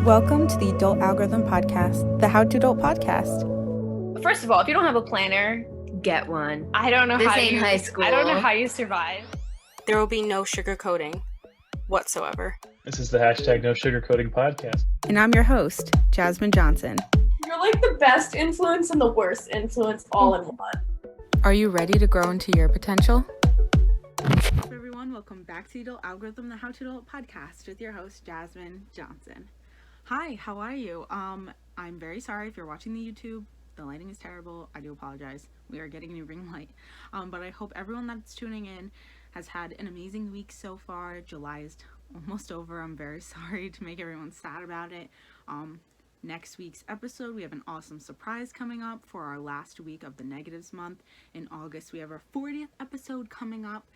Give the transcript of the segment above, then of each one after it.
Welcome to the Adult Algorithm Podcast, the How to Adult podcast. First of all, if you don't have a planner, get one. I don't know this how ain't you, high school. I don't know how you survive. There will be no sugarcoating whatsoever. This is the hashtag No Sugarcoating podcast. And I'm your host, Jasmine Johnson. You're like the best influence and the worst influence all in one. Are you ready to grow into your potential? Hello everyone, welcome back to the Adult Algorithm, the How to Adult podcast with your host, Jasmine Johnson. Hi, how are you? I'm very sorry if you're watching the YouTube. The lighting is terrible. I do apologize. We are getting a new ring light. But I hope everyone that's tuning in has had an amazing week so far. July is almost over. I'm very sorry to make everyone sad about it. Next week's episode, we have an awesome surprise coming up for our last week of the negatives month. In August, we have our 40th episode coming up.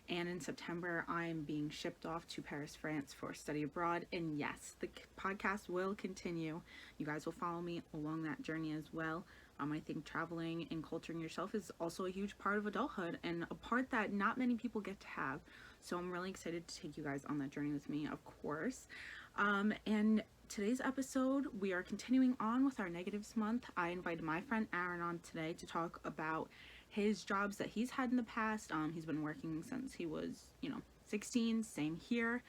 And in September, I'm being shipped off to Paris, France for study abroad. And yes, the podcast will continue. You guys will follow me along that journey as well. I think traveling and culturing yourself is also a huge part of adulthood and a part that not many people get to have. So I'm really excited to take you guys on that journey with me, of course. And today's episode, we are continuing on with our negatives month. I invited my friend Aaron on today to talk about his jobs that he's had in the past. He's been working since he was, 16, same here.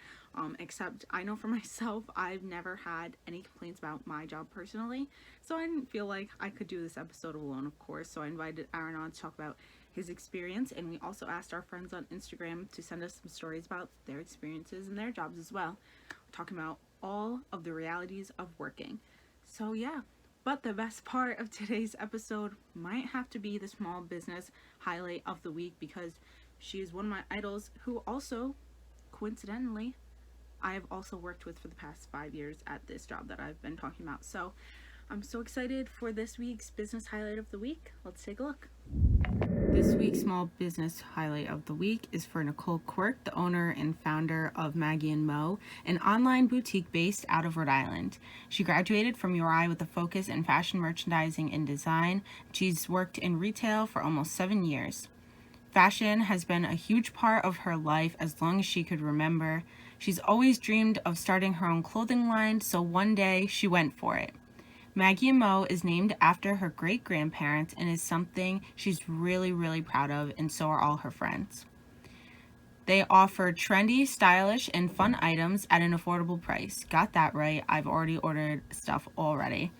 Except I know for myself, I've never had any complaints about my job personally. So I didn't feel like I could do this episode alone, of course. So I invited Aaron on to talk about his experience. And we also asked our friends on Instagram to send us some stories about their experiences and their jobs as well. We're talking about all of the realities of working. So yeah. But the best part of today's episode might have to be the small business highlight of the week, because she is one of my idols who also, coincidentally, I have also worked with for the past 5 years at this job that I've been talking about. So I'm so excited for this week's business highlight of the week. Let's take a look. This week's small business highlight of the week is for Nicole Quirk, the owner and founder of Maggie and Mo, an online boutique based out of Rhode Island. She graduated from URI with a focus in fashion merchandising and design. She's worked in retail for almost 7 years. Fashion has been a huge part of her life as long as she could remember. She's always dreamed of starting her own clothing line, so one day she went for it. Maggie and Mo is named after her great-grandparents and is something she's really, really proud of, and so are all her friends. They offer trendy, stylish, and fun items at an affordable price. Got that right. I've already ordered stuff already.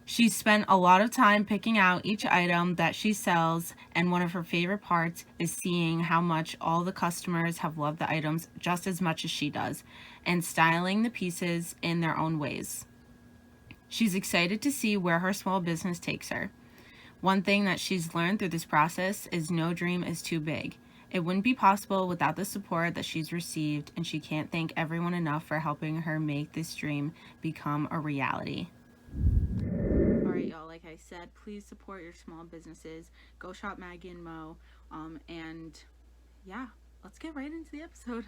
She's spent a lot of time picking out each item that she sells, and one of her favorite parts is seeing how much all the customers have loved the items just as much as she does, and styling the pieces in their own ways. She's excited to see where her small business takes her. One thing that she's learned through this process is no dream is too big. It wouldn't be possible without the support that she's received, and she can't thank everyone enough for helping her make this dream become a reality. All right, y'all, like I said, please support your small businesses. Go shop Maggie and Mo. And yeah, let's get right into the episode.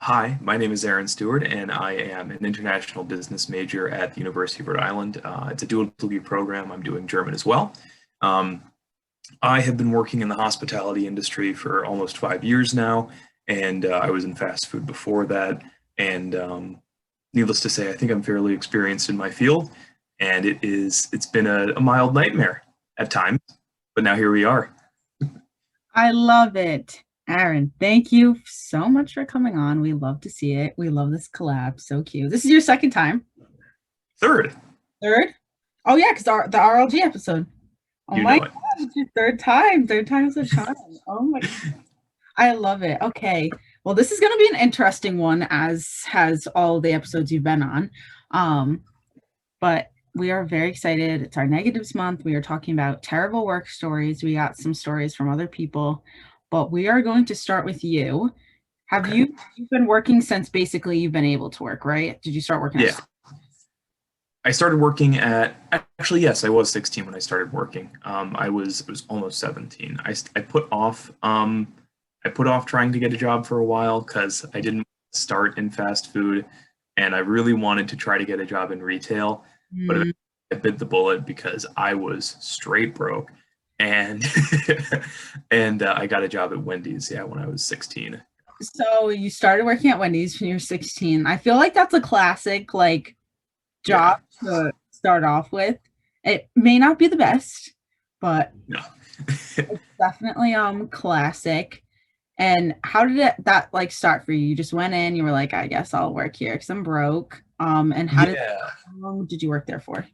Hi, my name is Aaron Steward, and I am an international business major at the University of Rhode Island. It's a dual degree program. I'm doing German as well. I have been working in the hospitality industry for almost 5 years now, and I was in fast food before that. And needless to say, I think I'm fairly experienced in my field, and it's been a mild nightmare at times, but now here we are. I love it. Aaron, thank you so much for coming on. We love to see it. We love this collab. So cute. This is your second time? Third? Oh, yeah, because the RLG episode. Oh, my God, it's your third time. Third time's a charm. Oh, my God. I love it. Okay. Well, this is going to be an interesting one, as has all the episodes you've been on. But we are very excited. It's our negatives month. We are talking about terrible work stories. We got some stories from other people. But we are going to start with you. Have you've been working since basically you've been able to work, right? Did you start working? Yeah. I started working actually, yes, I was 16 when I started working. I was almost 17. I put off trying to get a job for a while because I didn't start in fast food, and I really wanted to try to get a job in retail, but I bit the bullet because I was straight broke. And I got a job at Wendy's, when I was 16. So you started working at Wendy's when you were 16. I feel like that's a classic, job to start off with. It may not be the best, but No. it's definitely classic. And how did that like start for you? You just went in, you were like, I guess I'll work here because I'm broke. And how long did you work there for?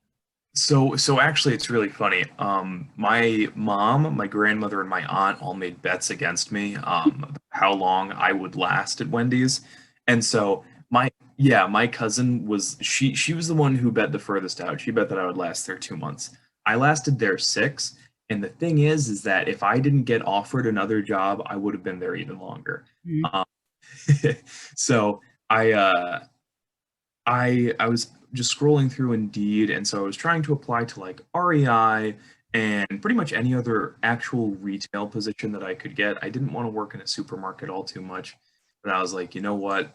So actually, it's really funny. My mom, my grandmother, and my aunt all made bets against me, how long I would last at Wendy's. And so my cousin was she was the one who bet the furthest out. She bet that I would last there 2 months. I lasted there 6. And the thing is that if I didn't get offered another job, I would have been there even longer. Mhm. Um, so I was just scrolling through Indeed, and so I was trying to apply to like REI and pretty much any other actual retail position that I could get. I didn't want to work in a supermarket all too much, but I was like, you know what?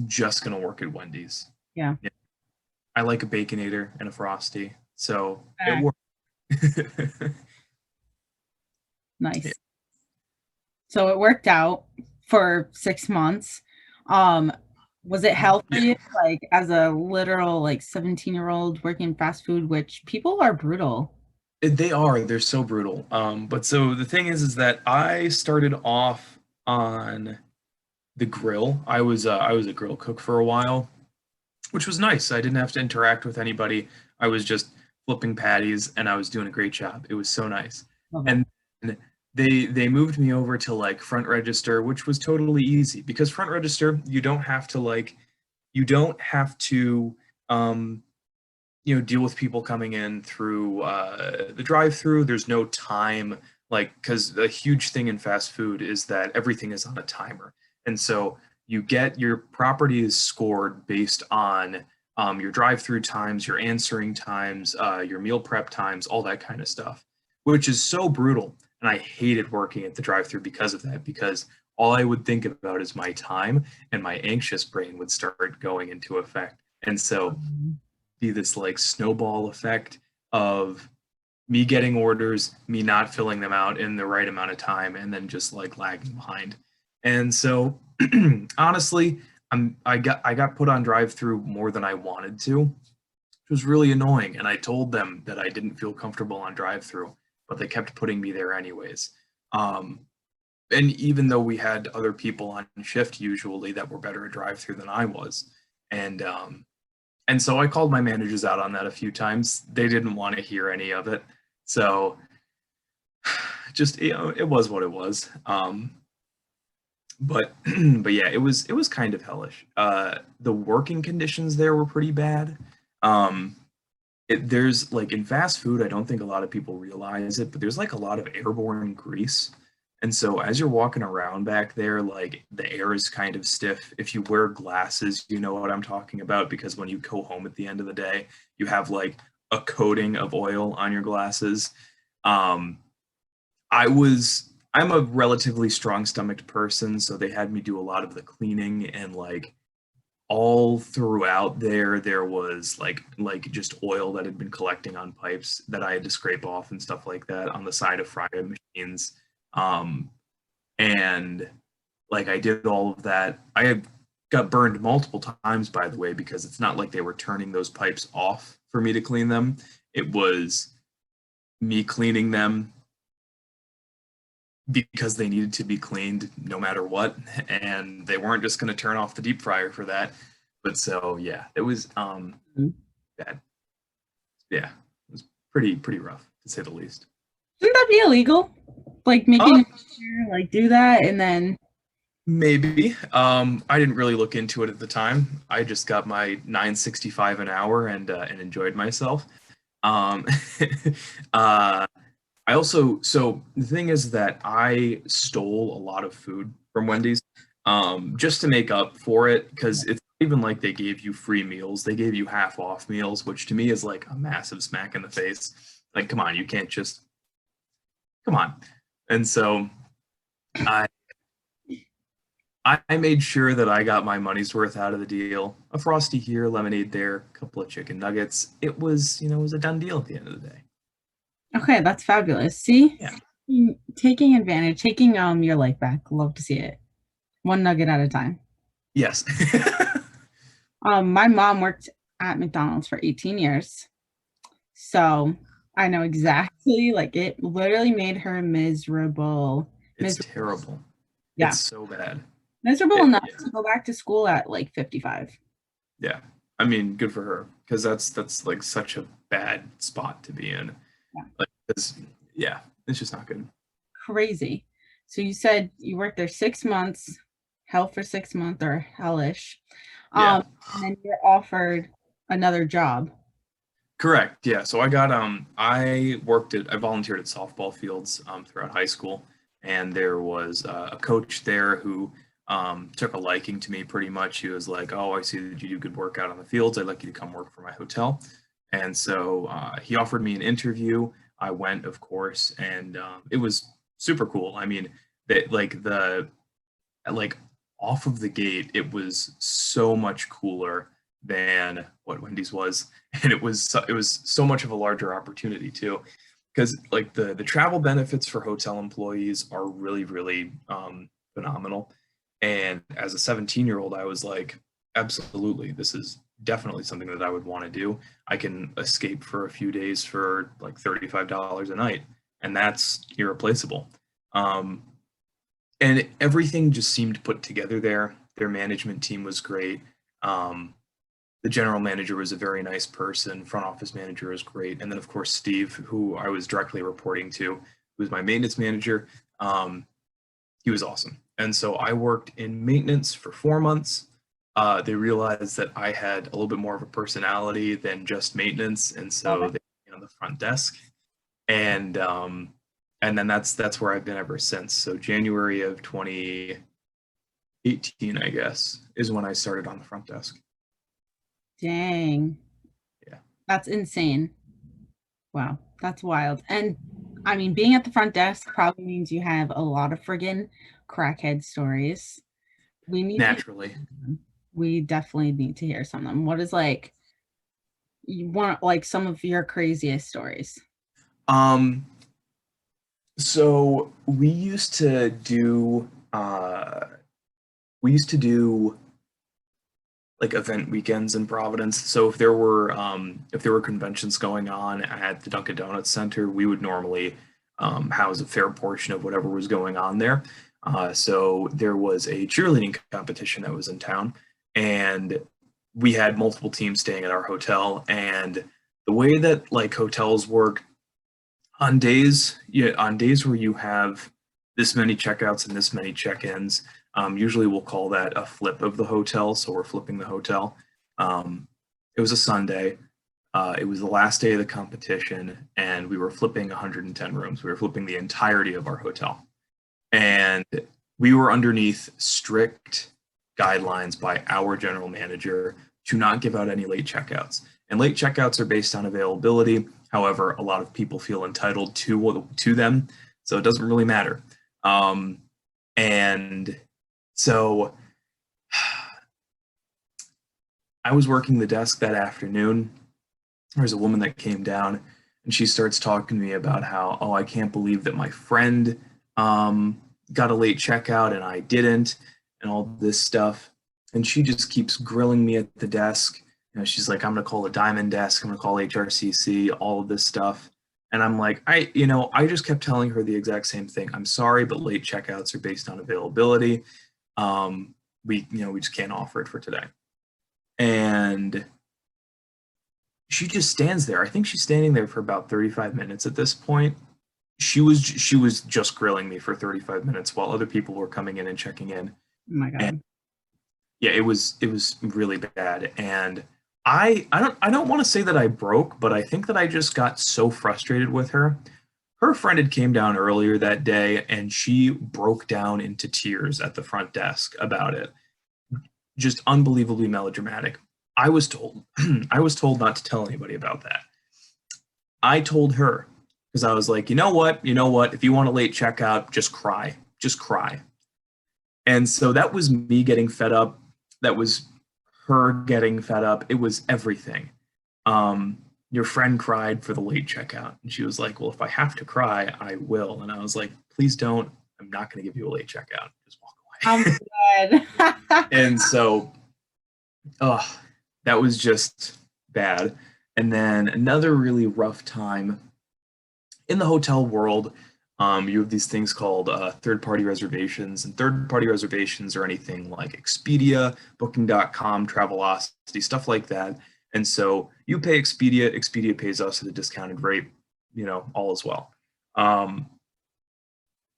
Just gonna work at Wendy's. Yeah. I like a Baconator and a Frosty, so it Fact. worked. Nice. So it worked out for 6 months. Was it healthy? Like as a literal like 17-year-old working fast food, which people are brutal. They are. They're so brutal. But so the thing is that I started off on the grill. I was a grill cook for a while, which was nice. I didn't have to interact with anybody. I was just flipping patties, and I was doing a great job. It was so nice. Okay. And they moved me over to like front register, which was totally easy because front register you don't have to deal with people coming in through the drive-through. There's no time, like, because a huge thing in fast food is that everything is on a timer, and so you get your property is scored based on your drive-through times, your answering times, your meal prep times, all that kind of stuff, which is so brutal. And I hated working at the drive-through because of that, because all I would think about is my time, and my anxious brain would start going into effect. And so be this like snowball effect of me getting orders, me not filling them out in the right amount of time, and then just like lagging behind. And so honestly, I got put on drive-through more than I wanted to, which was really annoying. And I told them that I didn't feel comfortable on drive-through, but they kept putting me there anyways. And even though we had other people on shift usually that were better at drive-through than I was, and so I called my managers out on that a few times. They didn't want to hear any of it, so just it was what it was. But but yeah, it was kind of hellish. The working conditions there were pretty bad. There's like in fast food, I don't think a lot of people realize it, but there's like a lot of airborne grease. And so as you're walking around back there, like the air is kind of stiff. If you wear glasses, you know what I'm talking about, because when you go home at the end of the day, you have like a coating of oil on your glasses. I'm a relatively strong-stomached person, so they had me do a lot of the cleaning, and like all throughout there was like just oil that had been collecting on pipes that I had to scrape off and stuff like that on the side of fryer machines. And like I did all of that. I got burned multiple times, by the way, because it's not like they were turning those pipes off for me to clean them. It was me cleaning them because they needed to be cleaned no matter what, and they weren't just going to turn off the deep fryer for that. But so yeah, it was bad. Yeah, it was pretty rough to say the least. Shouldn't that be illegal? Like making like do that and then maybe. I didn't really look into it at the time. I just got my $9.65 an hour and enjoyed myself. So the thing is that I stole a lot of food from Wendy's, just to make up for it, because it's not even like they gave you free meals. They gave you half off meals, which to me is like a massive smack in the face. Like, come on, you can't just, come on. And so I made sure that I got my money's worth out of the deal. A Frosty here, lemonade there, a couple of chicken nuggets. It was, it was a done deal at the end of the day. Okay, that's fabulous. See? Yeah. Taking advantage, taking your life back. Love to see it. One nugget at a time. Yes. My mom worked at McDonald's for 18 years. So I know exactly, like it literally made her miserable. It's Miserable. terrible. Yeah. It's so bad. Miserable It- enough yeah. to go back to school at like 55. Yeah. I mean, good for her because that's like such a bad spot to be in. Yeah. Like, yeah, it's just not good. Crazy. So you said you worked there 6 months, hell for 6 months or hellish. Yeah. And then you're offered another job. Correct. Yeah. So I volunteered at softball fields throughout high school, and there was a coach there who took a liking to me pretty much. He was like, "Oh, I see that you do good work out on the fields. I'd like you to come work for my hotel." And so he offered me an interview. I went, of course, and it was super cool. I mean, that like off of the gate, it was so much cooler than what Wendy's was, and it was so much of a larger opportunity too, because like the travel benefits for hotel employees are really phenomenal. And as a 17-year-old, I was like, absolutely, this is definitely something that I would want to do. I can escape for a few days for like $35 a night, and that's irreplaceable. Um, and everything just seemed put together there. Their management team was great. Um, the general manager was a very nice person. Front office manager was great. And then, of course, Steve, who I was directly reporting to, who was my maintenance manager, he was awesome. And so I worked in maintenance for 4 months. They realized that I had a little bit more of a personality than just maintenance, and so they put me on the front desk. And then that's where I've been ever since. So January of 2018, I guess, is when I started on the front desk. Dang. Yeah. That's insane. Wow, that's wild. And I mean, being at the front desk probably means you have a lot of friggin' crackhead stories. We need Naturally. we definitely need to hear some of them. What is like you want like some of your craziest stories? So we used to do like event weekends in Providence. So if there were conventions going on at the Dunkin' Donuts Center, we would normally house a fair portion of whatever was going on there. So there was a cheerleading competition that was in town, and we had multiple teams staying at our hotel. And the way that like hotels work on days where you have this many checkouts and this many check-ins, usually we'll call that a flip of the hotel. So we're flipping the hotel. It was a Sunday. It was the last day of the competition, and we were flipping 110 rooms. We were flipping the entirety of our hotel. And we were underneath strict guidelines by our general manager to not give out any late checkouts. And late checkouts are based on availability. However, a lot of people feel entitled to them, so it doesn't really matter. And so I was working the desk that afternoon. There was a woman that came down, and she starts talking to me about how, oh, I can't believe that my friend got a late checkout and I didn't, and all this stuff. And she just keeps grilling me at the desk. You know, she's like, I'm gonna call the Diamond Desk, I'm gonna call HRCC, all of this stuff. And I'm like, I just kept telling her the exact same thing. I'm sorry, but late checkouts are based on availability. We just can't offer it for today. And she just stands there. I think she's standing there for about 35 minutes at this point. She was just grilling me for 35 minutes while other people were coming in and checking in. Oh my God. And yeah, it was really bad. And I don't want to say that I broke, but I think that I just got so frustrated with her. Her friend had came down earlier that day, and she broke down into tears at the front desk about it. Just unbelievably melodramatic. I was told not to tell anybody about that. I told her, because I was like, you know what? If you want a late checkout, just cry. Just cry. And so that was me getting fed up. That was her getting fed up. It was everything. Your friend cried for the late checkout. And she was like, well, if I have to cry, I will. And I was like, please don't. I'm not going to give you a late checkout. Just walk away. I'm good. And so, that was just, bad. And then another really rough time in the hotel world. You have these things called third-party reservations, and third-party reservations are anything like Expedia, Booking.com, Travelocity, stuff like that. And so you pay Expedia, Expedia pays us at a discounted rate, all as well.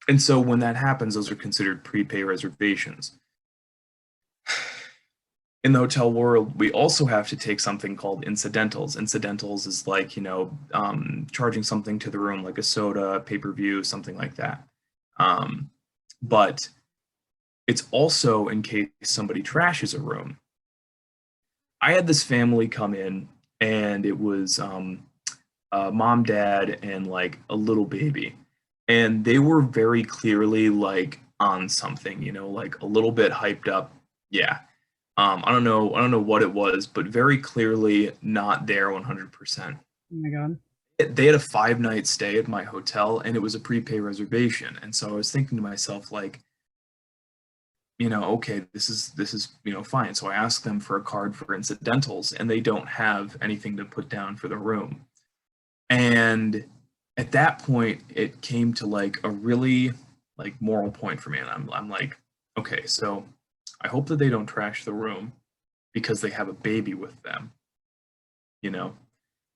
And so when that happens, those are considered prepay reservations. In the hotel world, we also have to take something called incidentals. Incidentals is like, charging something to the room, like a soda, pay-per-view, something like that. But it's also in case somebody trashes a room. I had this family come in, and it was mom, dad, and like a little baby. And they were very clearly like on something, like a little bit hyped up. Yeah. I don't know what it was, but very clearly not there 100%. Oh my God. They had a 5-night stay at my hotel, and it was a prepay reservation. And so I was thinking to myself, like, okay, this is fine. So I asked them for a card for incidentals, and they don't have anything to put down for the room. And at that point, it came to like a really like moral point for me, and I'm like, okay, so I hope that they don't trash the room because they have a baby with them,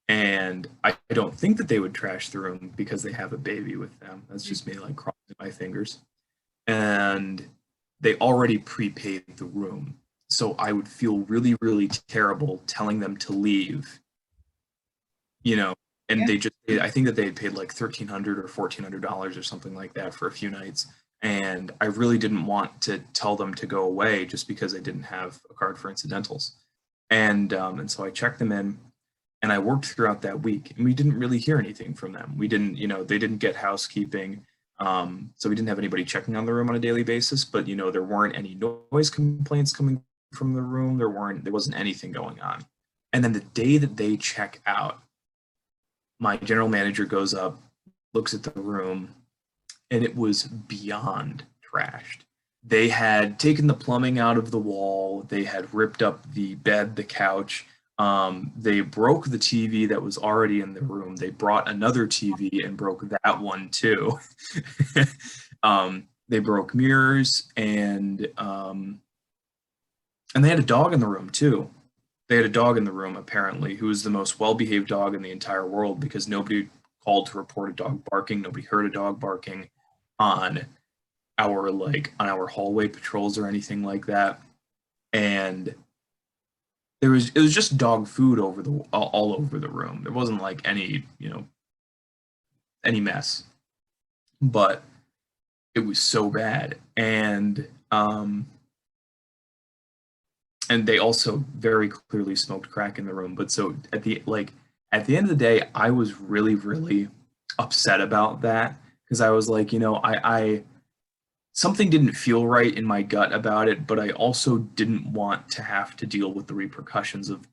and I don't think that they would trash the room because they have a baby with them. That's just me like crossing my fingers. And they already prepaid the room. So I would feel really, really terrible telling them to leave, and I think that they had paid like $1,300 or $1,400 or something like that for a few nights. And I really didn't want to tell them to go away just because I didn't have a card for incidentals. And so I checked them in, and I worked throughout that week, and we didn't really hear anything from them. We didn't, they didn't get housekeeping. So we didn't have anybody checking on the room on a daily basis, but there weren't any noise complaints coming from the room. There wasn't anything going on. And then the day that they check out, my general manager goes up, looks at the room, and it was beyond trashed. They had taken the plumbing out of the wall. They had ripped up the bed, the couch. They broke the TV that was already in the room. They brought another TV and broke that one too. They broke mirrors, and they had a dog in the room too. They had a dog in the room, apparently, who was the most well-behaved dog in the entire world, because nobody called to report a dog barking. Nobody heard a dog barking on our hallway patrols or anything like that. And it was just dog food all over the room. There wasn't like any mess, but it was so bad. And they also very clearly smoked crack in the room. But so at the end of the day, I was really, really upset about that, because I was like, I something didn't feel right in my gut about it, but I also didn't want to have to deal with the repercussions of,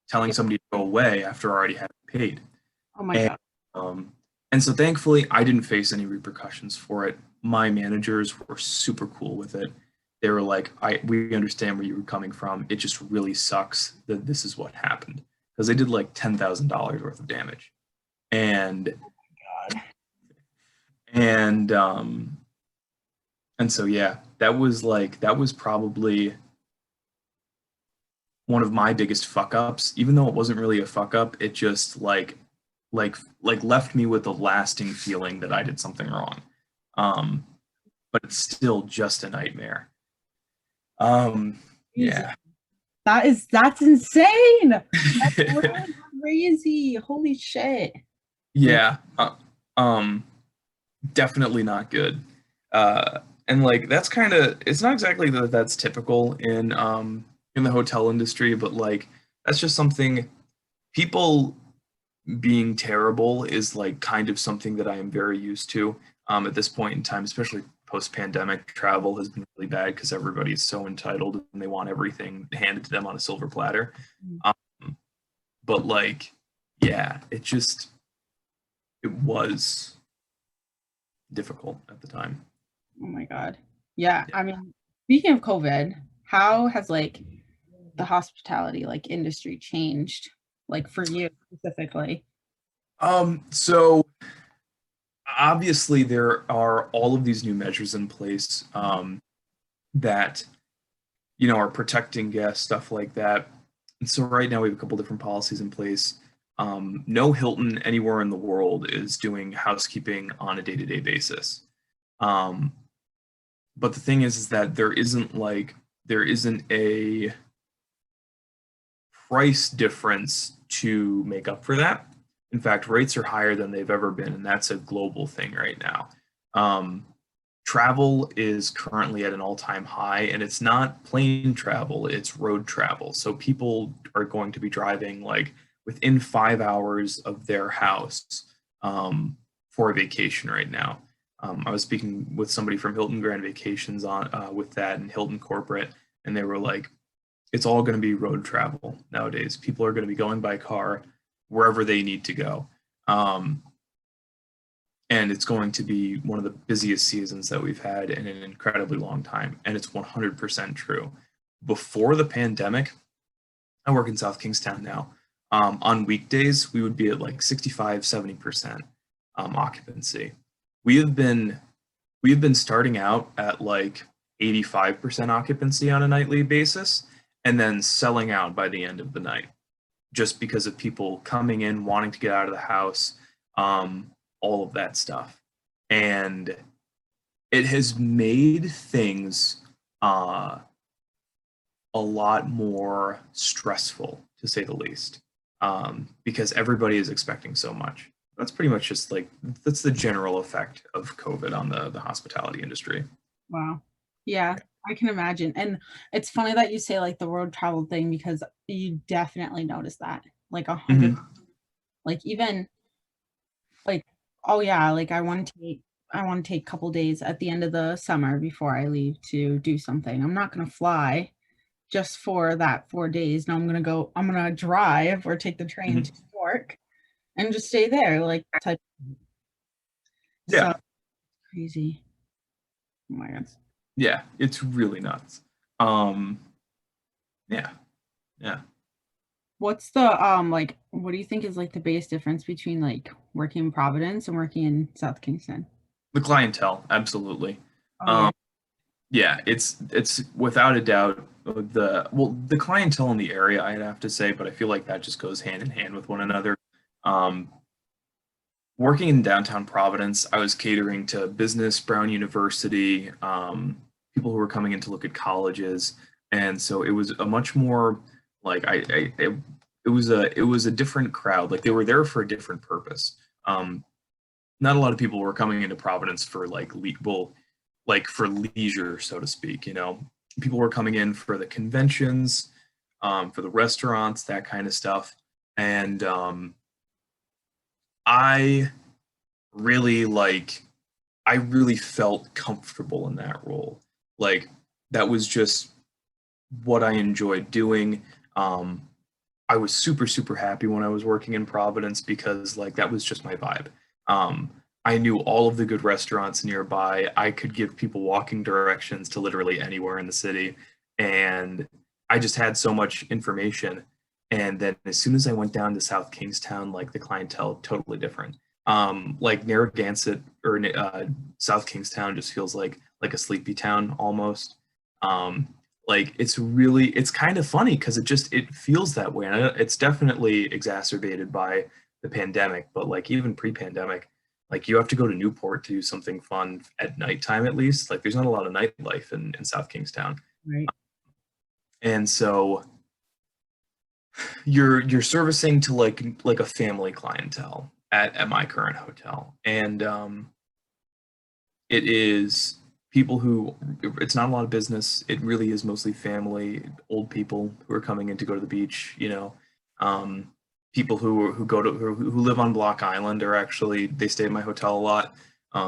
telling somebody to go away after I already had paid. Oh my God. And so thankfully I didn't face any repercussions for it. My managers were super cool with it. They were like, we understand where you were coming from. It just really sucks that this is what happened, because they did like $10,000 worth of damage. And and so yeah, that was probably one of my biggest fuck ups. Even though it wasn't really a fuck up, it just like left me with a lasting feeling that I did something wrong. But it's still just a nightmare. Yeah. That's insane. That's really crazy. Holy shit. Yeah. Definitely not good. And like that's kind of, it's not exactly that's typical in the hotel industry, but like that's just something, people being terrible is like kind of something that I am very used to at this point in time, especially post-pandemic. Travel has been really bad because everybody's so entitled and they want everything handed to them on a silver platter. But like, yeah, it was difficult at the time. Oh my God. Yeah. I mean, speaking of COVID, how has like the hospitality like industry changed, like for you specifically? So obviously there are all of these new measures in place that are protecting guests, stuff like that. And so right now we have a couple different policies in place. No Hilton anywhere in the world is doing housekeeping on a day-to-day basis. But the thing is that there isn't a price difference to make up for that. In fact, rates are higher than they've ever been, and that's a global thing right now. Travel is currently at an all-time high, and it's not plane travel, it's road travel. So people are going to be driving like within 5 hours of their house for a vacation right now. I was speaking with somebody from Hilton Grand Vacations with that and Hilton Corporate, and they were like, it's all going to be road travel nowadays. People are going to be going by car wherever they need to go. And it's going to be one of the busiest seasons that we've had in an incredibly long time. And it's 100% true. Before the pandemic, I work in South Kingstown now. On weekdays, we would be at like 65, 70% occupancy. We have been starting out at like 85% occupancy on a nightly basis and then selling out by the end of the night just because of people coming in, wanting to get out of the house, all of that stuff. And it has made things a lot more stressful, to say the least, because everybody is expecting so much. That's pretty much just like, that's the general effect of COVID on the hospitality industry. Wow. Yeah, I can imagine. And it's funny that you say like the road travel thing because you definitely notice that. Like 100, like even like, oh yeah, like I want to take a couple days at the end of the summer before I leave to do something. I'm not gonna fly just for that 4 days. No, I'm gonna drive or take the train to New York and just stay there, like type. Yeah. So crazy. Oh my god. Yeah, it's really nuts. Yeah. What's the like what do you think is like the biggest difference between like working in Providence and working in South Kingston? The clientele, absolutely. Oh, Yeah, it's without a doubt the clientele in the area, I'd have to say, but I feel like that just goes hand in hand with one another. Working in downtown Providence, I was catering to business, Brown University, people who were coming in to look at colleges, and so it was a much more like it was a different crowd. Like they were there for a different purpose. Not a lot of people were coming into Providence for like for leisure, so to speak. People were coming in for the conventions, for the restaurants, that kind of stuff, and I really felt comfortable in that role. Like that was just what I enjoyed doing. I was super, super happy when I was working in Providence because like that was just my vibe. I knew all of the good restaurants nearby. I could give people walking directions to literally anywhere in the city. And I just had so much information. And then as soon as I went down to South Kingstown, like the clientele totally different. Like Narragansett or South Kingstown just feels like a sleepy town almost. Like it's kind of funny because it feels that way. And it's definitely exacerbated by the pandemic, but like even pre-pandemic, like you have to go to Newport to do something fun at nighttime at least. Like there's not a lot of nightlife in South Kingstown. right. And so you're servicing to like a family clientele at my current hotel. And it is people who it's not a lot of business. It really is mostly family, old people who are coming in to go to the beach, people who live on Block Island are actually they stay at my hotel a lot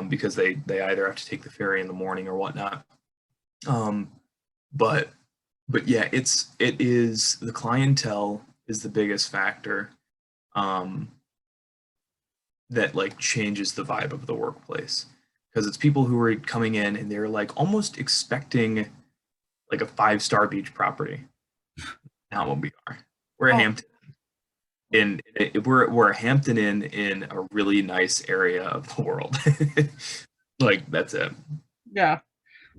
because they either have to take the ferry in the morning or whatnot. But yeah, it is the clientele is the biggest factor that like changes the vibe of the workplace because it's people who are coming in and they're like almost expecting like a 5-star beach property. not what we are. We're a Oh, Hampton we're a Hampton Inn in a really nice area of the world. Like that's it. yeah.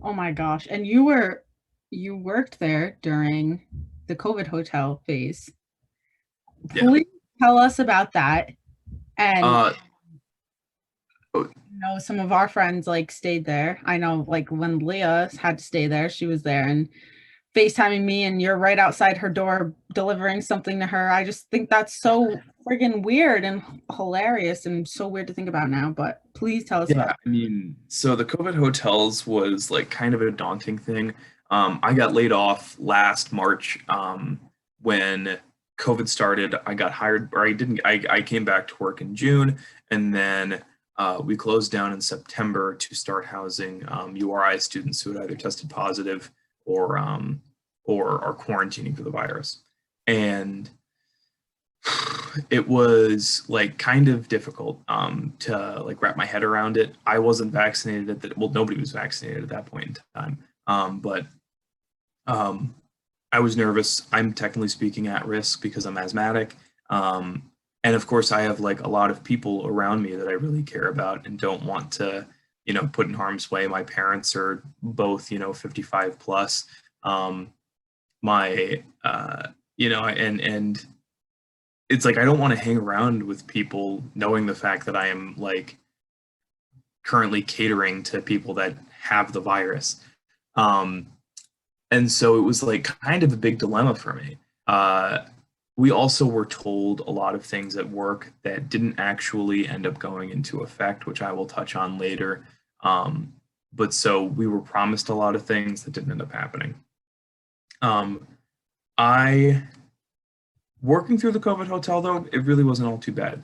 Oh my gosh. And you worked there during the COVID hotel phase. Yeah. Please tell us about that. And Uh, some of our friends like stayed there. I know like when Leah had to stay there, she was there and FaceTiming me and you're right outside her door delivering something to her. I just think that's so friggin' weird and hilarious and so weird to think about now. But please tell us about yeah, I mean, so the COVID hotels was like kind of a daunting thing. I got laid off last March when COVID started. I got hired, or I didn't. I came back to work in June, and then we closed down in September to start housing URI students who had either tested positive or or are quarantining for the virus. And it was like kind of difficult to like wrap my head around it. I wasn't vaccinated at that. Well, nobody was vaccinated at that point in time. But I was nervous. I'm technically speaking at risk because I'm asthmatic. And of course, I have like a lot of people around me that I really care about and don't want to, put in harm's way. My parents are both, 55 plus. My, and it's like I don't want to hang around with people knowing the fact that I am like currently catering to people that have the virus. And so it was like kind of a big dilemma for me. We also were told a lot of things at work that didn't actually end up going into effect, which I will touch on later. But so we were promised a lot of things that didn't end up happening. I Working through the COVID hotel, though, it really wasn't all too bad.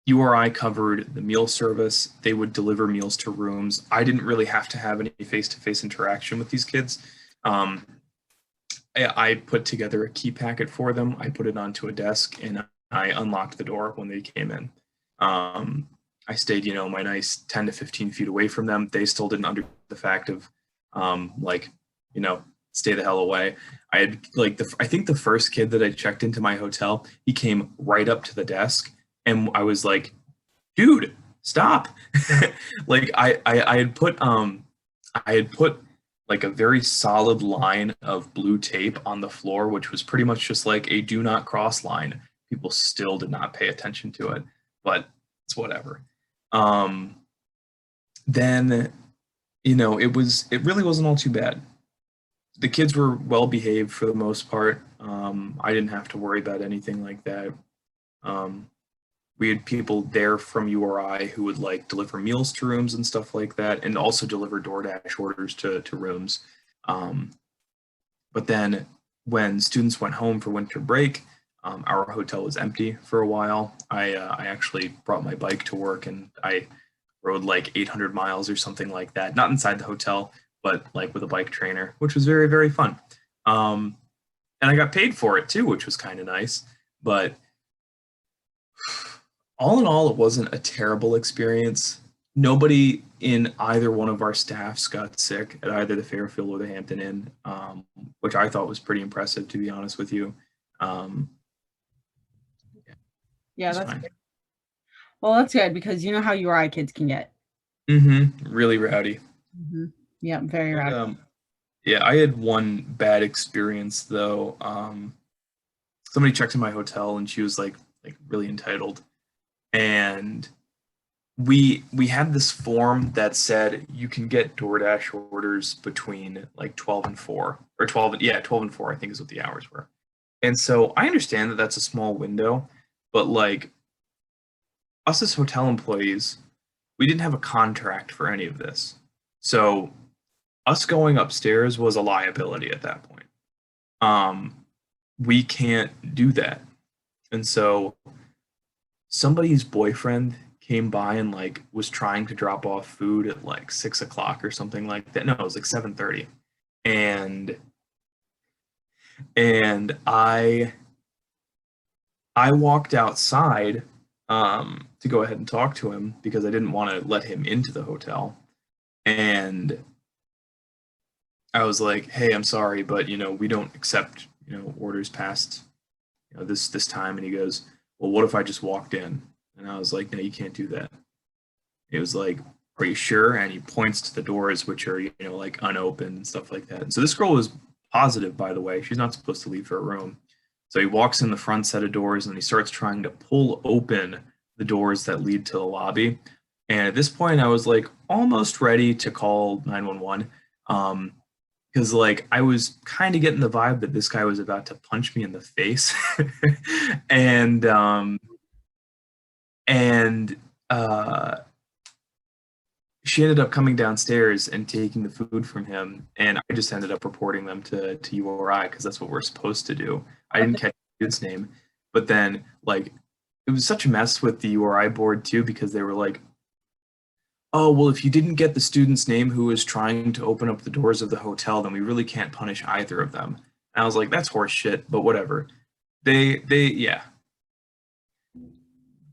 URI covered the meal service. They would deliver meals to rooms. I didn't really have to have any face-to-face interaction with these kids. I put together a key packet for them. I put it onto a desk, and I unlocked the door when they came in. I stayed, my nice 10 to 15 feet away from them. They still didn't understand the fact of, stay the hell away. I had I think the first kid that I checked into my hotel, he came right up to the desk and I was like, dude, stop. Like I had put like a very solid line of blue tape on the floor, which was pretty much just like a do not cross line. People still did not pay attention to it, but it's whatever. Then, it really wasn't all too bad. The kids were well behaved for the most part. I didn't have to worry about anything like that. We had people there from URI who would like deliver meals to rooms and stuff like that, and also deliver DoorDash orders to rooms. But then when students went home for winter break, our hotel was empty for a while. I actually brought my bike to work and I rode like 800 miles or something like that, not inside the hotel, but like with a bike trainer, which was very, very fun. And I got paid for it too, which was kind of nice. But all in all, it wasn't a terrible experience. Nobody in either one of our staffs got sick at either the Fairfield or the Hampton Inn, which I thought was pretty impressive, to be honest with you. Yeah, that's good. Well, that's good because you know how URI kids can get. Really rowdy. Yeah, very rowdy. Yeah, I had one bad experience though. Somebody checked in my hotel and she was like really entitled, and we had this form that said you can get DoorDash orders between like 12 and 4 or 12 and 4 I think is what the hours were. And so I understand that that's a small window, but like us as hotel employees, we didn't have a contract for any of this. So us going upstairs was a liability at that point. We can't do that. And so somebody's boyfriend came by and like was trying to drop off food at like 6 o'clock or something like that. No, it was like 7:30. And I walked outside to go ahead and talk to him because I didn't want to let him into the hotel. And I was like, hey, I'm sorry, but we don't accept orders past, this time, and he goes, well, what if I just walked in? And I was like, no, you can't do that. It was like, are you sure? And he points to the doors, which are, like unopened and stuff like that. And so this girl was positive, by the way. She's not supposed to leave her room. So he walks in the front set of doors and he starts trying to pull open the doors that lead to the lobby. And at this point, I was like almost ready to call 911. Because like I was kind of getting the vibe that this guy was about to punch me in the face. and she ended up coming downstairs and taking the food from him, and I just ended up reporting them to URI because that's what we're supposed to do. I didn't catch the dude's name, but then like it was such a mess with the URI board too, because they were like, oh, well, if you didn't get the student's name who was trying to open up the doors of the hotel, then we really can't punish either of them. And I was like, that's horse shit, but whatever. Yeah.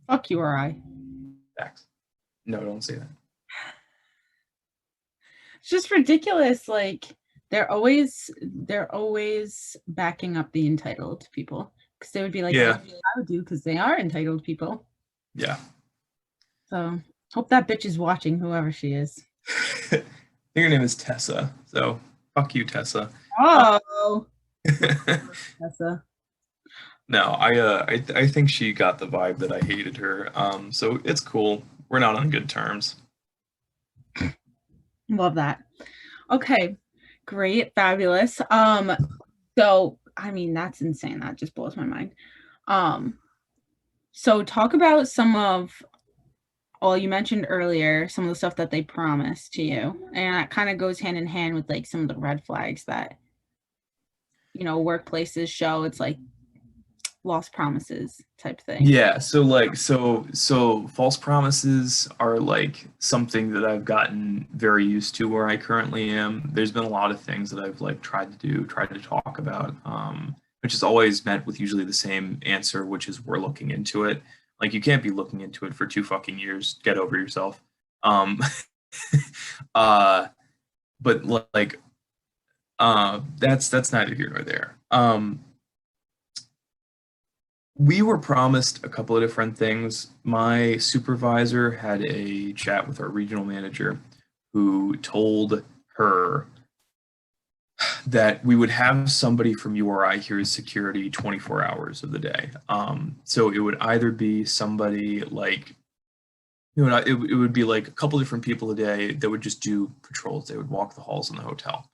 Fuck URI. Facts. No, don't say that. It's just ridiculous. Like they're always backing up the entitled people, because they would be like, yeah, I would do, because they are entitled people. Yeah. So hope that bitch is watching, whoever she is. I think her name is Tessa. So fuck you, Tessa. Oh. Tessa. No, I think she got the vibe that I hated her. So it's cool. We're not on good terms. Love that. Okay, great, fabulous. So I mean, that's insane. That just blows my mind. So talk about some of, well, you mentioned earlier some of the stuff that they promised to you, and that kind of goes hand in hand with like some of the red flags that workplaces show. It's like lost promises type thing. Yeah, so false promises are like something that I've gotten very used to where I currently am. There's been a lot of things that I've like tried to talk about, which is always met with usually the same answer, which is we're looking into it. Like, you can't be looking into it for 2 fucking years. Get over yourself. But like that's neither here nor there. We were promised a couple of different things. My supervisor had a chat with our regional manager who told her that we would have somebody from URI here as security 24 hours of the day. So it would either be somebody like, it would be like a couple different people a day that would just do patrols. They would walk the halls in the hotel.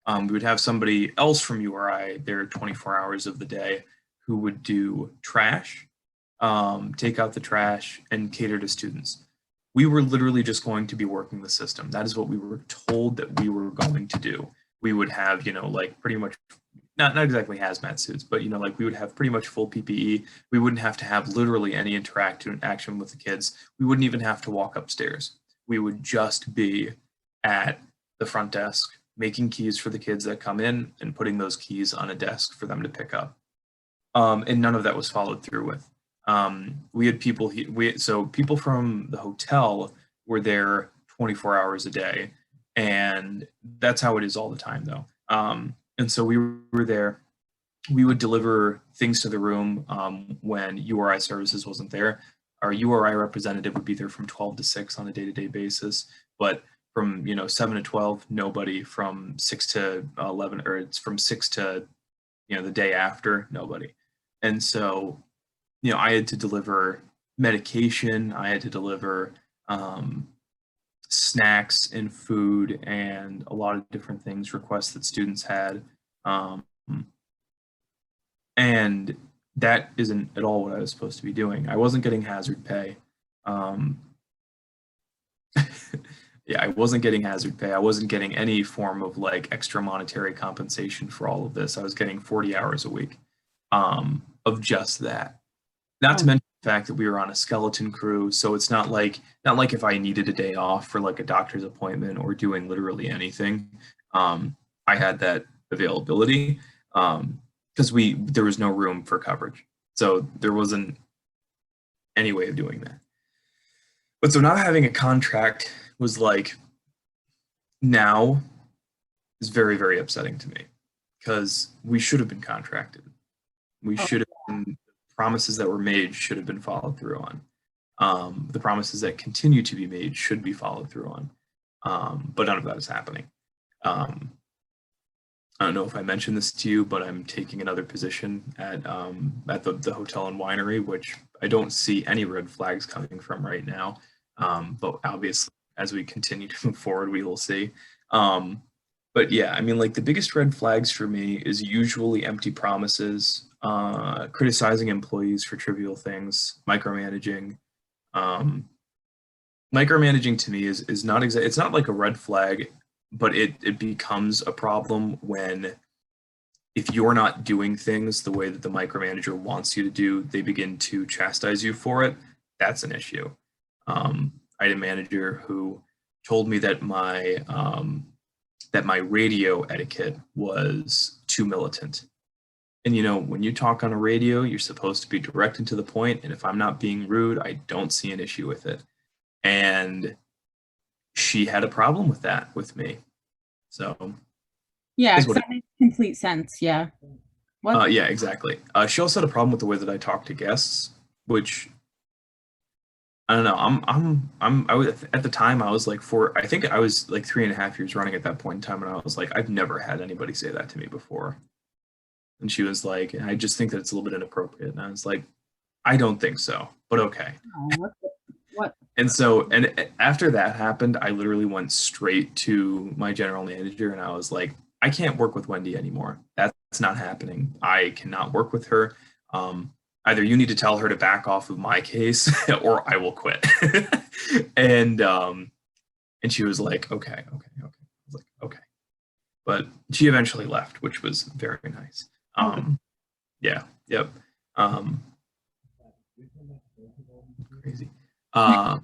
We would have somebody else from URI there 24 hours of the day who would do trash, take out the trash, and cater to students. We were literally just going to be working the system. That is what we were told that we were going to do. We would have, like pretty much, not exactly hazmat suits, but, like we would have pretty much full PPE. We wouldn't have to have literally any action with the kids. We wouldn't even have to walk upstairs. We would just be at the front desk, making keys for the kids that come in and putting those keys on a desk for them to pick up. And none of that was followed through with. We had people, so people from the hotel were there 24 hours a day, and that's how it is all the time though. And so we were there, we would deliver things to the room when URI services wasn't there. Our URI representative would be there from 12 to 6 on a day-to-day basis, but from 7 to 12, nobody. From 6 to 11, or it's from 6 to the day after, nobody. And so, I had to deliver medication, I had to deliver snacks and food and a lot of different things, requests that students had. And that isn't at all what I was supposed to be doing. I wasn't getting hazard pay. Yeah, I wasn't getting hazard pay. I wasn't getting any form of like extra monetary compensation for all of this. I was getting 40 hours a week of just that. Not to mention the fact that we were on a skeleton crew, so it's not like if I needed a day off for like a doctor's appointment or doing literally anything, I had that availability because there was no room for coverage, so there wasn't any way of doing that. But so not having a contract was like, now is very, very upsetting to me. because we should have been contracted. We Oh, should have been, promises that were made should have been followed through on. The promises that continue to be made should be followed through on. But none of that is happening. I don't know if I mentioned this to you, but I'm taking another position at the hotel and winery, which I don't see any red flags coming from right now. But obviously, as we continue to move forward, we will see. But yeah, I mean, like the biggest red flags for me is usually empty promises, criticizing employees for trivial things, micromanaging. Micromanaging to me is not it's not like a red flag, but it becomes a problem when if you're not doing things the way that the micromanager wants you to do, they begin to chastise you for it. That's an issue. I had a manager who told me that my radio etiquette was too militant. And you know, when you talk on a radio, you're supposed to be direct and to the point, and if I'm not being rude, I don't see an issue with it. And she had a problem with that with me. So yeah, is 'cause what it- that makes complete sense. Yeah. What? yeah, exactly. She also had a problem with the way that I talk to guests, which I don't know. I was at the time I was like I think I was like 3.5 years running at that point in time, and I was like, I've never had anybody say that to me before. And she was like, I just think that it's a little bit inappropriate. And I was like, I don't think so, but okay. Oh, what? And so, and after that happened, I literally went straight to my general manager and I was like, I can't work with Wendy anymore. That's not happening. I cannot work with her. Either you need to tell her to back off of my case or I will quit. and she was like, okay. I was like, okay. But she eventually left, which was very nice. Yeah, yep. Crazy. But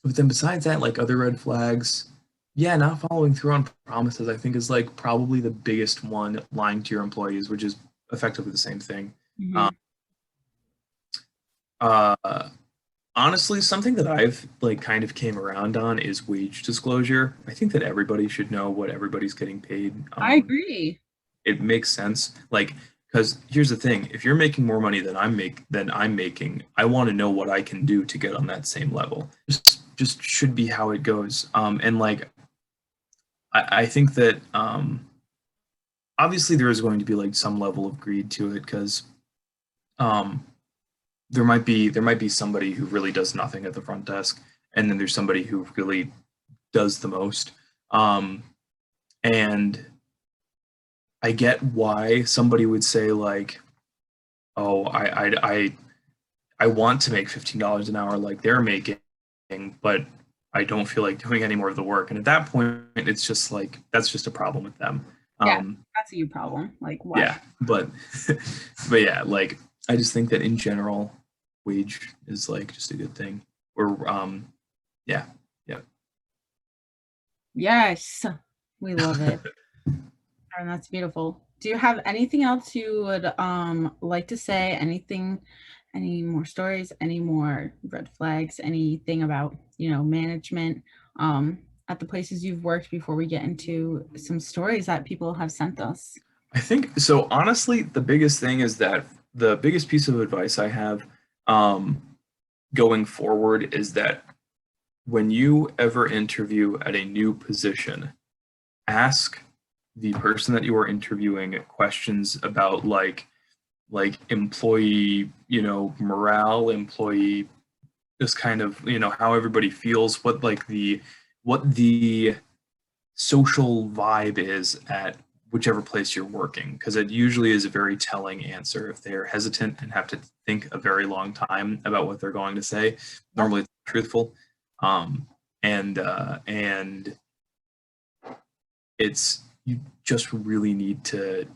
then besides that, like other red flags, yeah, not following through on promises, I think is like probably the biggest one, lying to your employees, which is effectively the same thing. Mhm. Honestly, something that I've like kind of came around on is wage disclosure. I think that everybody should know what everybody's getting paid. I agree. It makes sense. Like, because here's the thing: if you're making more money than I'm making, I want to know what I can do to get on that same level. Just should be how it goes. And like, I think that obviously there is going to be like some level of greed to it because there might be somebody who really does nothing at the front desk, and then there's somebody who really does the most. And I get why somebody would say like, "Oh, I want to make $15 an hour like they're making, but I don't feel like doing any more of the work." And at that point, it's just like that's just a problem with them. Yeah, that's a you problem. Like, why? Yeah, but yeah, like I just think that in general, wage is like just a good thing. Or yeah. Yes, we love it. And that's beautiful. Do you have anything else you would like to say? Anything, any more stories, any more red flags, anything about, management at the places you've worked before we get into some stories that people have sent us? I think so. Honestly, the biggest thing is that the biggest piece of advice I have going forward is that when you ever interview at a new position, ask the person that you are interviewing questions about like employee, morale, employee, just kind of, how everybody feels, what the social vibe is at whichever place you're working, because it usually is a very telling answer. If they're hesitant and have to think a very long time about what they're going to say, normally it's truthful. And it's, you just really need to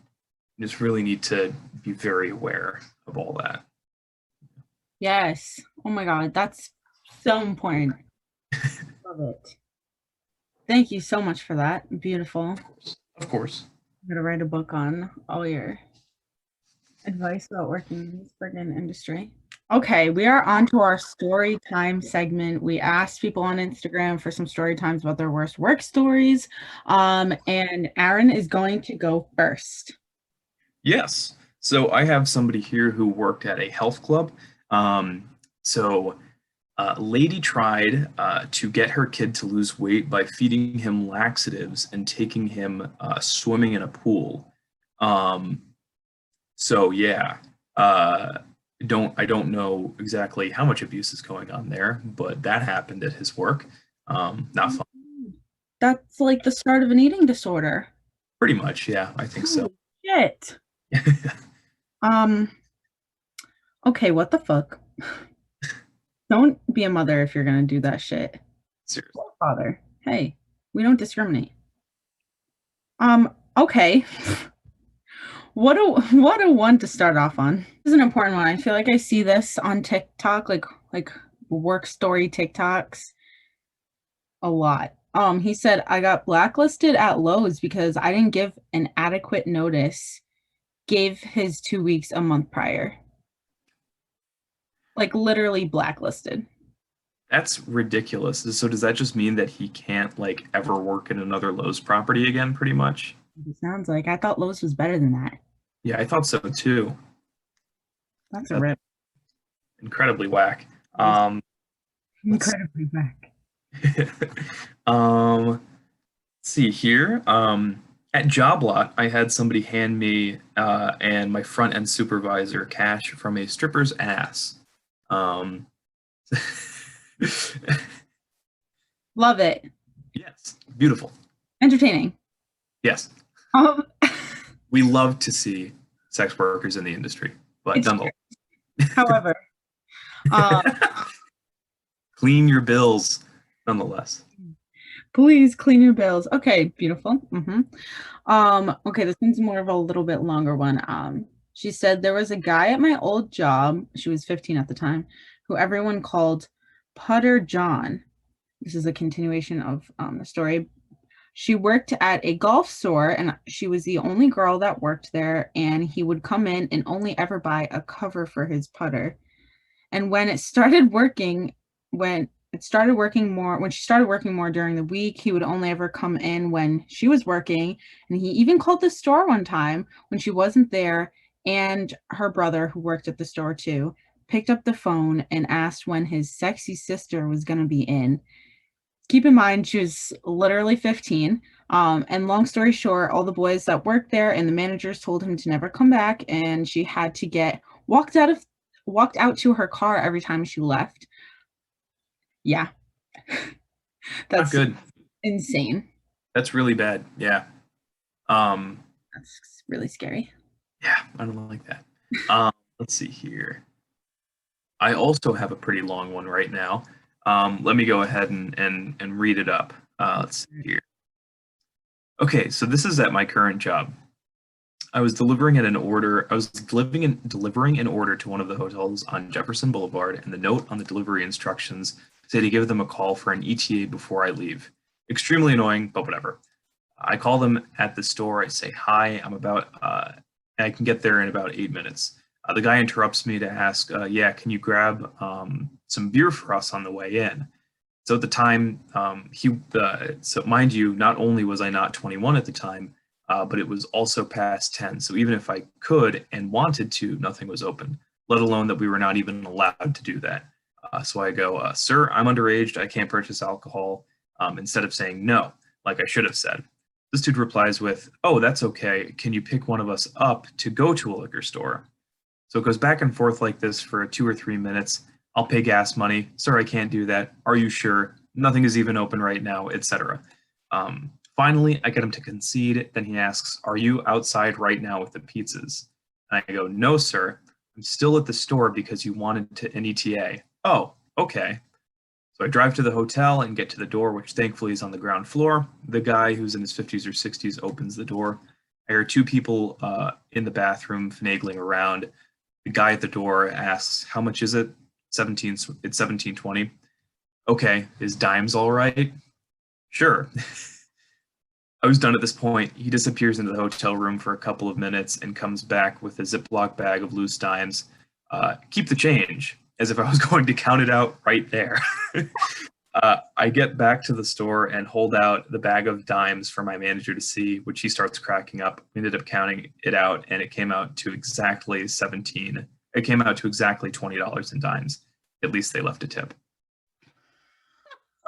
be very aware of all that. Yes. Oh my God, that's so important. Love it. Thank you so much for that. Beautiful. Of course. I'm gonna write a book on all your advice about working in this friggin' industry. Okay, we are on to our story time segment. We asked people on Instagram for some story times about their worst work stories. And Aaron is going to go first. Yes. So I have somebody here who worked at a health club. Um, so lady tried to get her kid to lose weight by feeding him laxatives and taking him swimming in a pool. Um, so yeah, uh, I don't know exactly how much abuse is going on there, but that happened at his work. Not fun. That's like the start of an eating disorder. Pretty much, yeah, I think so. Holy shit. Um, okay, what the fuck? Don't be a mother if you're gonna do that shit. Seriously. Or father. Hey, we don't discriminate. Okay. What a one to start off on. This is an important one. I feel like I see this on TikTok, like work story TikToks a lot. He said I got blacklisted at Lowe's because I didn't give an adequate notice. Gave his 2 weeks a month prior. Like literally blacklisted. That's ridiculous. So does that just mean that he can't like ever work in another Lowe's property again, pretty much? It sounds like I thought Lowe's was better than that. Yeah, I thought so too. That's a rip. Incredibly whack. Let's Incredibly back. Let's see here. At Job Lot, I had somebody hand me and my front end supervisor cash from a stripper's ass. Love it. Yes, beautiful. Entertaining. Yes, we love to see sex workers in the industry, but nonetheless. However, clean your bills, nonetheless. please clean your bills. Okay, beautiful. Okay, this one's more of a little bit longer one. She said there was a guy at my old job, she was 15 at the time, who everyone called Putter John. This is a continuation of the story. She worked at a golf store and she was the only girl that worked there, and he would come in and only ever buy a cover for his putter. And when she started working more during the week, he would only ever come in when she was working. And he even called the store one time when she wasn't there, and her brother, who worked at the store too, picked up the phone and asked when his sexy sister was going to be in. Keep in mind, she was literally 15. And long story short, all the boys that worked there and the managers told him to never come back, and she had to get walked out to her car every time she left. Yeah. That's not good. Insane. That's really bad. Yeah. That's really scary. Yeah, I don't like that. Let's see here. I also have a pretty long one right now. Let me go ahead and read it up. Let's see here. Okay, so this is at my current job. I was delivering an order to one of the hotels on Jefferson Boulevard, and the note on the delivery instructions said to give them a call for an ETA before I leave. Extremely annoying, but whatever. I call them at the store. I say, hi, I can get there in about 8 minutes. The guy interrupts me to ask, yeah, can you grab some beer for us on the way in? So at the time, so mind you, not only was I not 21 at the time, but it was also past 10. So even if I could and wanted to, nothing was open, let alone that we were not even allowed to do that. So I go, sir, I'm underage. I can't purchase alcohol. Instead of saying no, like I should have said. This dude replies with, oh, that's okay. Can you pick one of us up to go to a liquor store? So it goes back and forth like this for 2 or 3 minutes. I'll pay gas money. Sir, I can't do that. Are you sure? Nothing is even open right now, etc. Finally, I get him to concede. Then he asks, are you outside right now with the pizzas? And I go, no, sir. I'm still at the store because you wanted an ETA. Oh, okay. So I drive to the hotel and get to the door, which thankfully is on the ground floor. The guy who's in his 50s or 60s opens the door. I hear 2 people in the bathroom finagling around. The guy at the door asks, how much is it? It's $17.20. Okay, is dimes all right? Sure. I was done at this point. He disappears into the hotel room for a couple of minutes and comes back with a Ziploc bag of loose dimes. keep the change, as if I was going to count it out right there. I get back to the store and hold out the bag of dimes for my manager to see, which he starts cracking up. We ended up counting it out, and it came out to exactly $20 in dimes. At least they left a tip.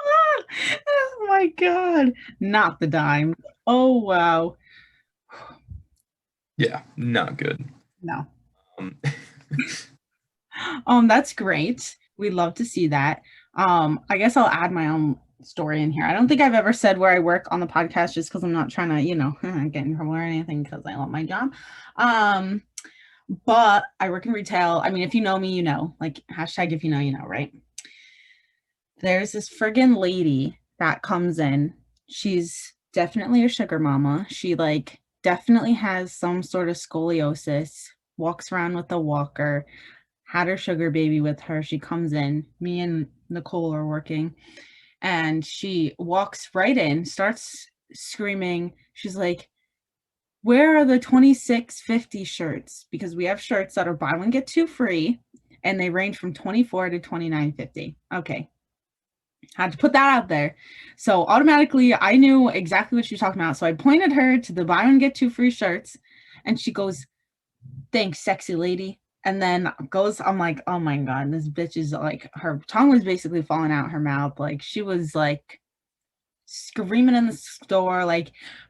Oh my God. Not the dime. Oh, wow. Yeah, not good. No. Um, That's great. We'd love to see that. I guess I'll add my own story in here. I don't think I've ever said where I work on the podcast just because I'm not trying to, get in trouble or anything because I love my job. But I work in retail. I mean, if you know me, you know, like hashtag if you know, right? There's this friggin' lady that comes in. She's definitely a sugar mama. She definitely has some sort of scoliosis, walks around with a walker, had her sugar baby with her. She comes in, me and Nicole are working, and she walks right in, starts screaming. She's like, where are the 26.50 shirts? Because we have shirts that are buy one, get two free, and they range from 24 to 29.50. Okay. Had to put that out there. So automatically I knew exactly what she was talking about. So I pointed her to the buy one, get two free shirts, and she goes, thanks, sexy lady. And then I'm like, oh my God, this bitch is her tongue was basically falling out her mouth. She was screaming in the store,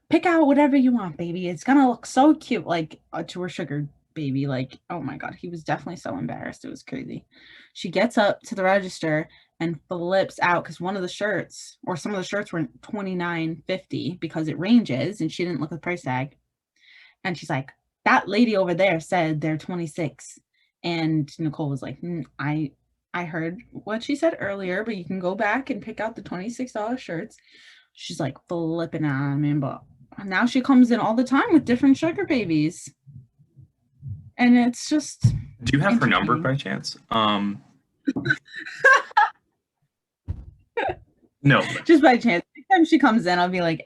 pick out whatever you want, baby. It's gonna look so cute, to her sugar baby. Oh my God, he was definitely so embarrassed. It was crazy. She gets up to the register and flips out because one of the shirts, or some of the shirts, were $29.50 because it ranges, and she didn't look at the price tag. And she's like, that lady over there said they're 26. And Nicole was like, I heard what she said earlier, but you can go back and pick out the $26 shirts. She's flipping out. I mean, but now she comes in all the time with different sugar babies. And it's just. Do you have her number by chance? No. Just by chance. Next time she comes in, I'll be like,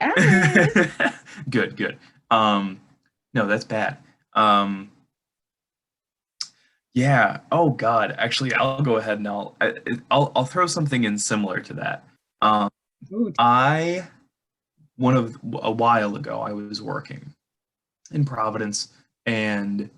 Good. No, that's bad. Yeah. Oh God. Actually, I'll go ahead and I'll throw something in similar to that. A while ago, I was working in Providence, and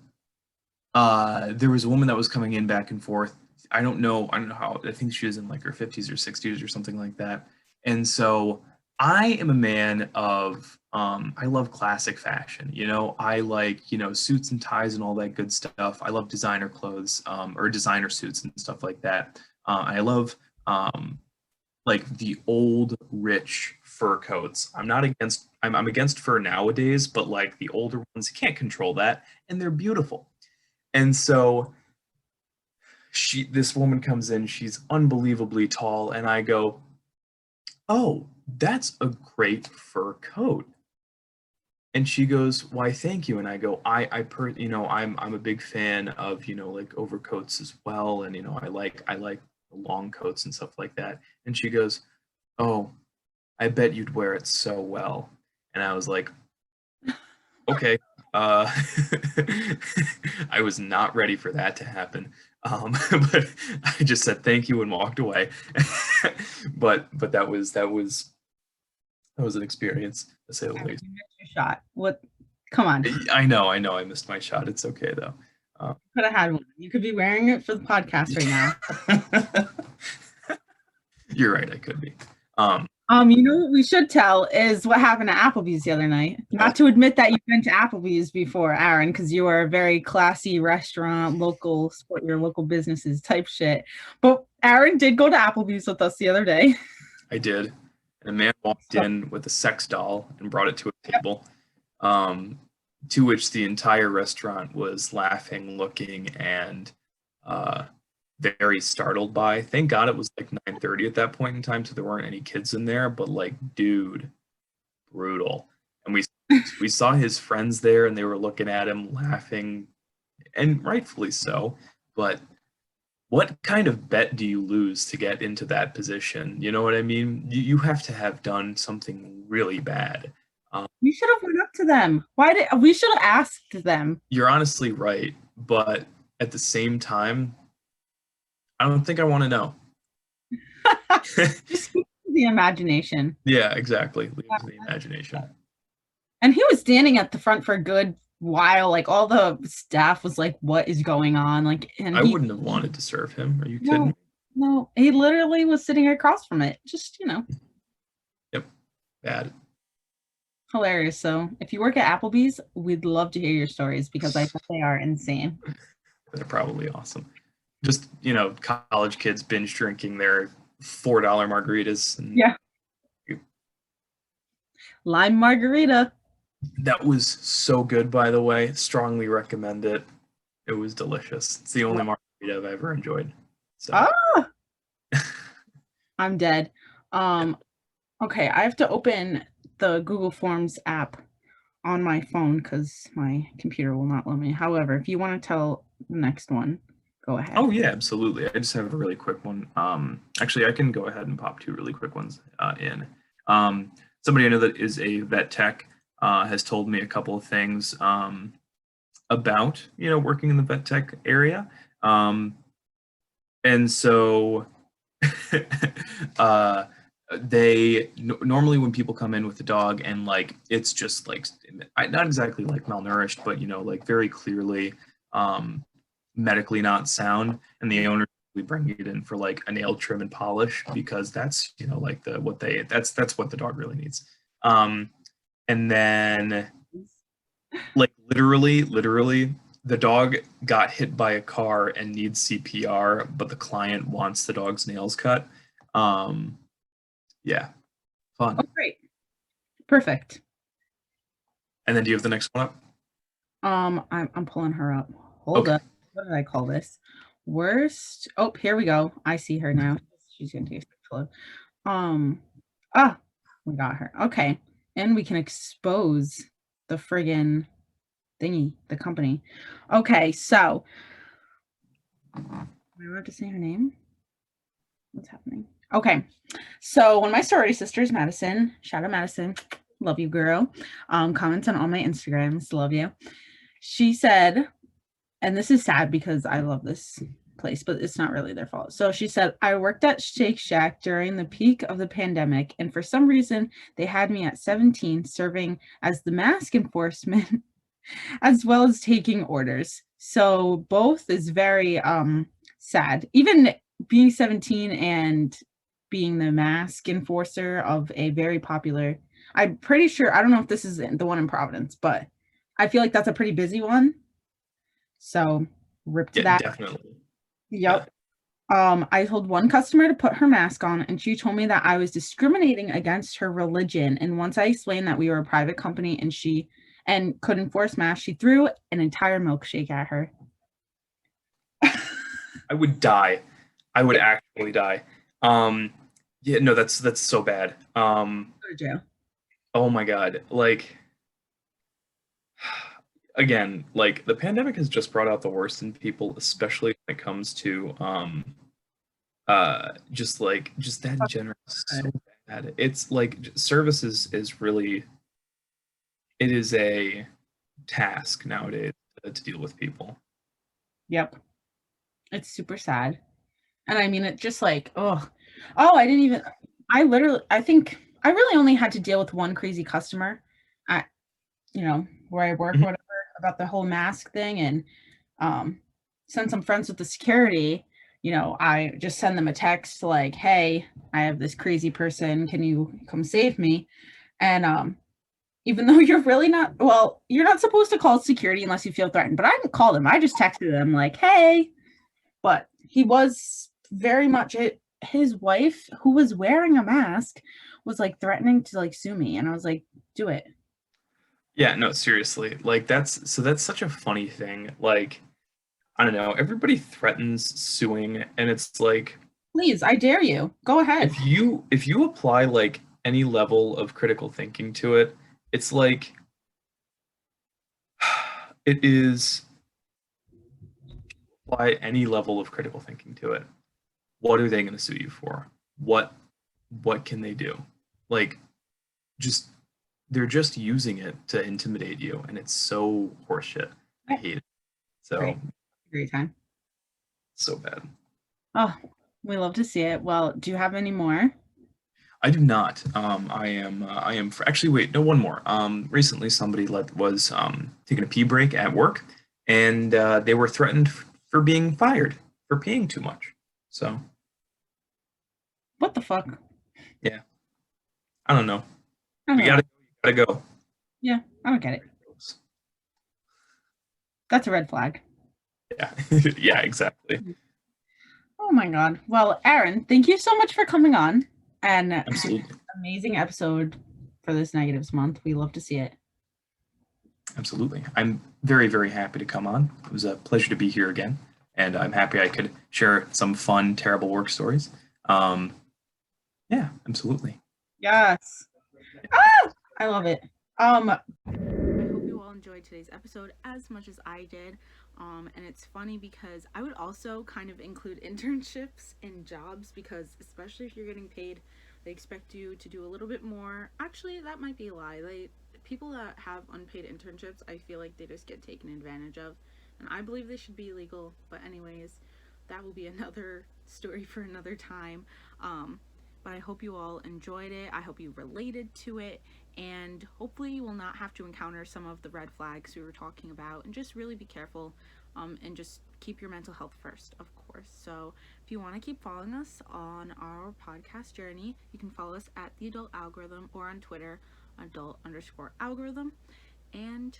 there was a woman that was coming in back and forth. I don't know how. I think she was in her 50s or 60s or something like that. And so I am a man of I love classic fashion. I like suits and ties and all that good stuff. I love designer clothes, or designer suits and stuff like that. I love the old rich fur coats. I'm against fur nowadays, but the older ones, you can't control that, and they're beautiful. And so this woman comes in, she's unbelievably tall, and I go, oh, that's a great fur coat. And she goes, why, thank you. And I go, I'm a big fan of, overcoats as well. And, I like long coats and stuff like that. And she goes, oh, I bet you'd wear it so well. And I was like, okay. I was not ready for that to happen. But I just said thank you and walked away. but that was an experience, to say the least. You missed your shot. What? Come on. I know. I missed my shot. It's okay though. Could have had one. You could be wearing it for the podcast right now. You're right. I could be. What we should tell is what happened at Applebee's the other night. Not to admit that you've been to Applebee's before, Aaron, because you are a very classy restaurant, support your local businesses type shit. But Aaron did go to Applebee's with us the other day. I did. And a man walked in with a sex doll and brought it to a table, to which the entire restaurant was laughing, looking, and very startled by. Thank God it was 9:30 at that point in time, so there weren't any kids in there, but dude, brutal. And we saw his friends there, and they were looking at him, laughing, and rightfully so. But what kind of bet do you lose to get into that position? You know what I mean? You have to have done something really bad. You should have went up to them. We should have asked them. You're honestly right, but at the same time, I don't think I want to know. Just the imagination. Yeah, exactly. Leaves the imagination. And he was standing at the front for a good while. Like all the staff was like, "What is going on?" Like, and I wouldn't have wanted to serve him. Are you kidding me? No, he literally was sitting across from it. Just Yep, bad. hilarious. So if you work at Applebee's, we'd love to hear your stories because I think they are insane. They're probably awesome. Just college kids binge drinking their $4 margaritas. And Yeah. Lime margarita. that was so good, by the way. Strongly recommend it. It was delicious. It's the only margarita I've ever enjoyed. So. I'm dead. Okay, I have to open the Google Forms app on my phone because my computer will not let me. However, if you want to tell the next one, go ahead. Oh yeah, absolutely. I just have a really quick one. Actually, I can go ahead and pop two really quick ones in. Somebody I know that is a vet tech has told me a couple of things about working in the vet tech area, and so they normally when people come in with a dog and like it's just like not exactly like malnourished, but like very clearly medically not sound, and the owner we bring it in for like a nail trim and polish because that's like that's what the dog really needs. And then like literally the dog got hit by a car and needs CPR, but the client wants the dog's nails cut. Yeah, fun. Oh, great. Perfect. And then do you have the next one up? I'm pulling her up. Hold up. What did I call this? Worst. Oh, here we go. I see her now. She's gonna take a photo. We got her. Okay. And we can expose the friggin' thingy, the company. Okay, so am I allowed to say her name? What's happening? Okay, so one of my sorority sisters, Madison, shout out Madison, love you, girl. Comments on all my Instagrams, love you. She said, and this is sad because I love this place, but it's not really their fault. So she said, I worked at Shake Shack during the peak of the pandemic, and for some reason, they had me at 17 serving as the mask enforcement as well as taking orders. So both is very sad. Even being 17 and being the mask enforcer of a very popular, I'm pretty sure, I don't know if this is the one in Providence, but I feel like that's a pretty busy one. So rip to that. Definitely. Yep. Yeah. I told one customer to put her mask on, and she told me that I was discriminating against her religion. And once I explained that we were a private company and could enforce masks, she threw an entire milkshake at her. I would die. I would actually die. Yeah, no, that's so bad. Go to jail. Oh my God. Like, again, like the pandemic has just brought out the worst in people, especially when it comes to just that general so bad. It's like service is really, it is a task nowadays to deal with people. Yep. It's super sad. And I mean, it just like, I think I really only had to deal with one crazy customer at, where I work, whatever, about the whole mask thing. And since I'm friends with the security, I just send them a text like, hey, I have this crazy person. Can you come save me? And even though you're not supposed to call security unless you feel threatened, but I didn't call them. I just texted them like, hey, but he was very much it. His wife, who was wearing a mask, was like threatening to like sue me. And I was like, do it. Yeah, no, seriously. Like that's such a funny thing. Like, I don't know, everybody threatens suing, and it's like, please, I dare you. Go ahead. If you apply like any level of critical thinking to it, it's like it is apply any level of critical thinking to it. What are they going to sue you for? What can they do? Like, they're just using it to intimidate you, and it's so horseshit. I hate it. So Great time. So bad. Oh, we love to see it. Well, do you have any more? I do not. I am. Actually, wait. No, one more. Recently, somebody was taking a pee break at work, and they were threatened for being fired for peeing too much. So What the fuck? yeah, I don't know. I don't We know. gotta go. Yeah, I don't get it. That's a red flag. Yeah, yeah, exactly. Oh my god. Well, Aaron, thank you so much for coming on and Absolutely, amazing episode for this negatives month. We love to see it. absolutely. I'm very, very happy to come on. It was a pleasure to be here again, and I'm happy I could share some fun, terrible work stories. Yeah, absolutely. Yes. Ah, I love it. I hope you all enjoyed today's episode as much as I did. And it's funny because I would also kind of include internships in jobs because especially if you're getting paid, they expect you to do a little bit more. Actually, that might be a lie. People that have unpaid internships, I feel like they just get taken advantage of. And I believe they should be illegal. But anyways, that will be another story for another time. But I hope you all enjoyed it. I hope you related to it. And hopefully you will not have to encounter some of the red flags we were talking about. And just really be careful and just keep your mental health first, of course. So if you want to keep following us on our podcast journey, you can follow us at The Adult Algorithm or on Twitter, adult_algorithm. And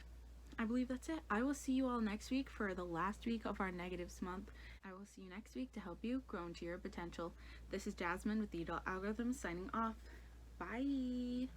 I believe that's it. I will see you all next week for the last week of our negatives month. I will see you next week to help you grow into your potential. This is Jasmine with The Adult Algorithm signing off. Bye.